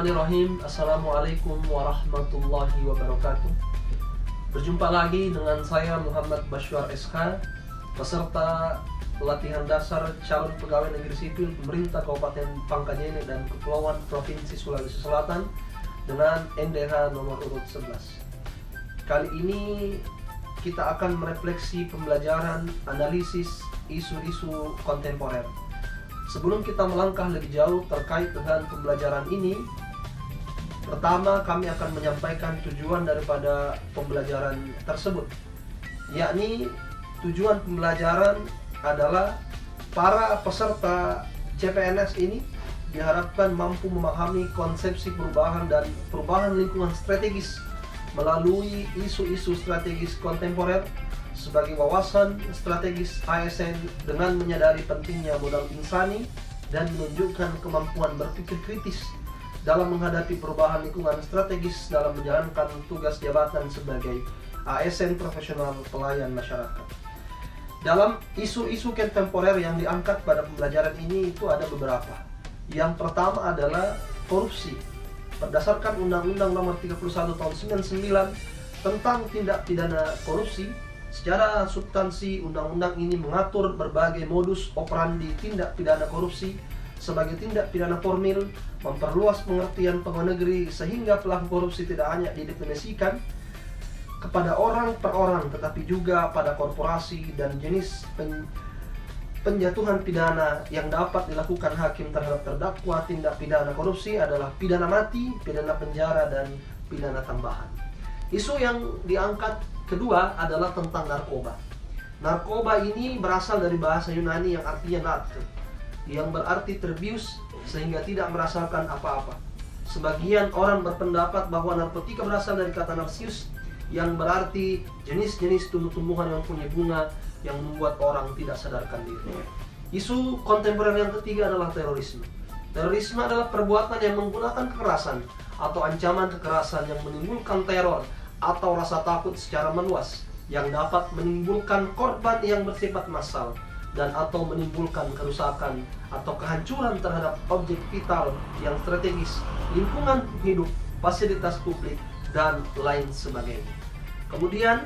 Bismillahirrahmanirrahim. Assalamualaikum warahmatullahi wabarakatuh. Berjumpa lagi dengan saya Muhammad Basyar SH, peserta pelatihan dasar calon pegawai negeri sipil pemerintah Kabupaten Pangkajene dan Kepulauan Provinsi Sulawesi Selatan dengan NDH nomor urut 11. Kali ini kita akan merefleksi pembelajaran analisis isu-isu kontemporer. Sebelum kita melangkah lebih jauh terkait dengan pembelajaran ini, pertama kami akan menyampaikan tujuan daripada pembelajaran tersebut, yakni tujuan pembelajaran adalah para peserta CPNS ini diharapkan mampu memahami konsepsi perubahan dan perubahan lingkungan strategis melalui isu-isu strategis kontemporer sebagai wawasan strategis ASN dengan menyadari pentingnya modal insani dan menunjukkan kemampuan berpikir kritis dalam menghadapi perubahan lingkungan strategis dalam menjalankan tugas jabatan sebagai ASN profesional pelayan masyarakat. Dalam isu-isu kontemporer yang diangkat pada pembelajaran ini itu ada beberapa. Yang pertama adalah korupsi. Berdasarkan Undang-Undang Nomor 31 Tahun 99 tentang tindak pidana korupsi, secara substansi undang-undang ini mengatur berbagai modus operandi tindak pidana korupsi sebagai tindak pidana formil, memperluas pengertian pegawai negeri sehingga pelaku korupsi tidak hanya didefinisikan kepada orang per orang tetapi juga pada korporasi dan jenis penjatuhan pidana yang dapat dilakukan hakim terhadap terdakwa tindak pidana korupsi adalah pidana mati, pidana penjara, dan pidana tambahan. Isu yang diangkat kedua adalah tentang narkoba. Narkoba ini berasal dari bahasa Yunani yang artinya nat, yang berarti terbius sehingga tidak merasakan apa-apa. Sebagian orang berpendapat bahwa narkotika berasal dari kata narsius yang berarti jenis-jenis tumbuh-tumbuhan yang punya bunga yang membuat orang tidak sadarkan diri. Isu kontemporer yang ketiga adalah terorisme. Terorisme adalah perbuatan yang menggunakan kekerasan atau ancaman kekerasan yang menimbulkan teror atau rasa takut secara meluas yang dapat menimbulkan korban yang bersifat massal dan atau menimbulkan kerusakan atau kehancuran terhadap objek vital yang strategis, lingkungan hidup, fasilitas publik, dan lain sebagainya. Kemudian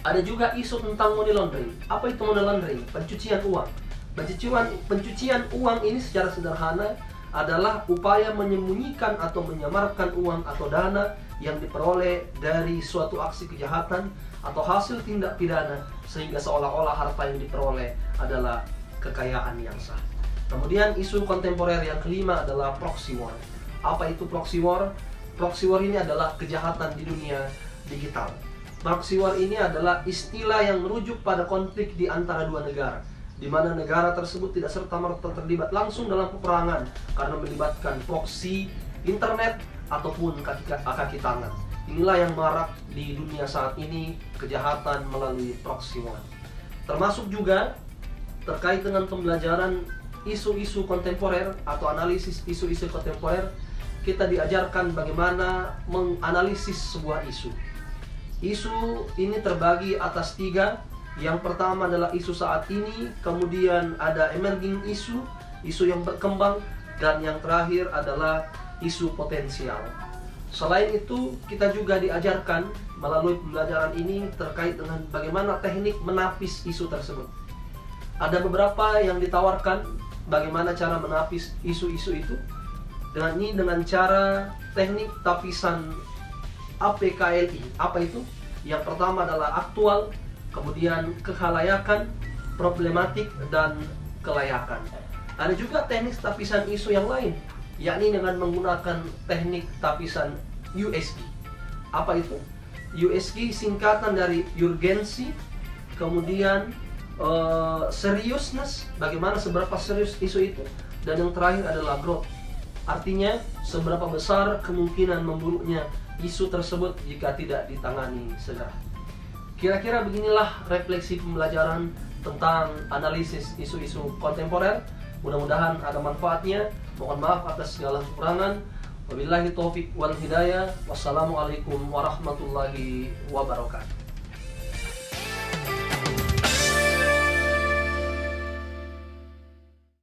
ada juga isu tentang money laundering. Apa itu money laundering? Pencucian uang. Pencucian uang ini secara sederhana adalah upaya menyembunyikan atau menyamarkan uang atau dana yang diperoleh dari suatu aksi kejahatan atau hasil tindak pidana sehingga seolah-olah harta yang diperoleh adalah kekayaan yang sah. Kemudian isu kontemporer yang kelima adalah proxy war. Apa itu proxy war? Proxy war ini adalah kejahatan di dunia digital. Proxy war ini adalah istilah yang merujuk pada konflik di antara dua negara, di mana negara tersebut tidak serta-merta terlibat langsung dalam peperangan karena melibatkan proksi internet ataupun kaki tangan. Inilah yang marak di dunia saat ini, kejahatan melalui proxy war. Termasuk juga terkait dengan pembelajaran isu-isu kontemporer atau analisis isu-isu kontemporer, kita diajarkan bagaimana menganalisis sebuah isu. Isu ini terbagi atas tiga. Yang pertama adalah isu saat ini, kemudian ada emerging isu, isu yang berkembang, dan yang terakhir adalah isu potensial. Selain itu, kita juga diajarkan melalui pembelajaran ini terkait dengan bagaimana teknik menapis isu tersebut. Ada beberapa yang ditawarkan bagaimana cara menapis isu-isu itu dengan cara teknik tapisan APKLI. Apa itu? Yang pertama adalah aktual, kemudian kehalayakan, problematik, dan kelayakan. Ada juga teknik tapisan isu yang lain, yakni dengan menggunakan teknik tapisan USG. Apa itu? USG singkatan dari urgency, kemudian seriousness, bagaimana seberapa serius isu itu, dan yang terakhir adalah growth. Artinya, seberapa besar kemungkinan memburuknya isu tersebut jika tidak ditangani segera. Kira-kira beginilah refleksi pembelajaran tentang analisis isu-isu kontemporer. Mudah-mudahan ada manfaatnya. Mohon maaf atas segala kekurangan. Wabillahi taufik wal hidayah. Wassalamualaikum warahmatullahi wabarakatuh.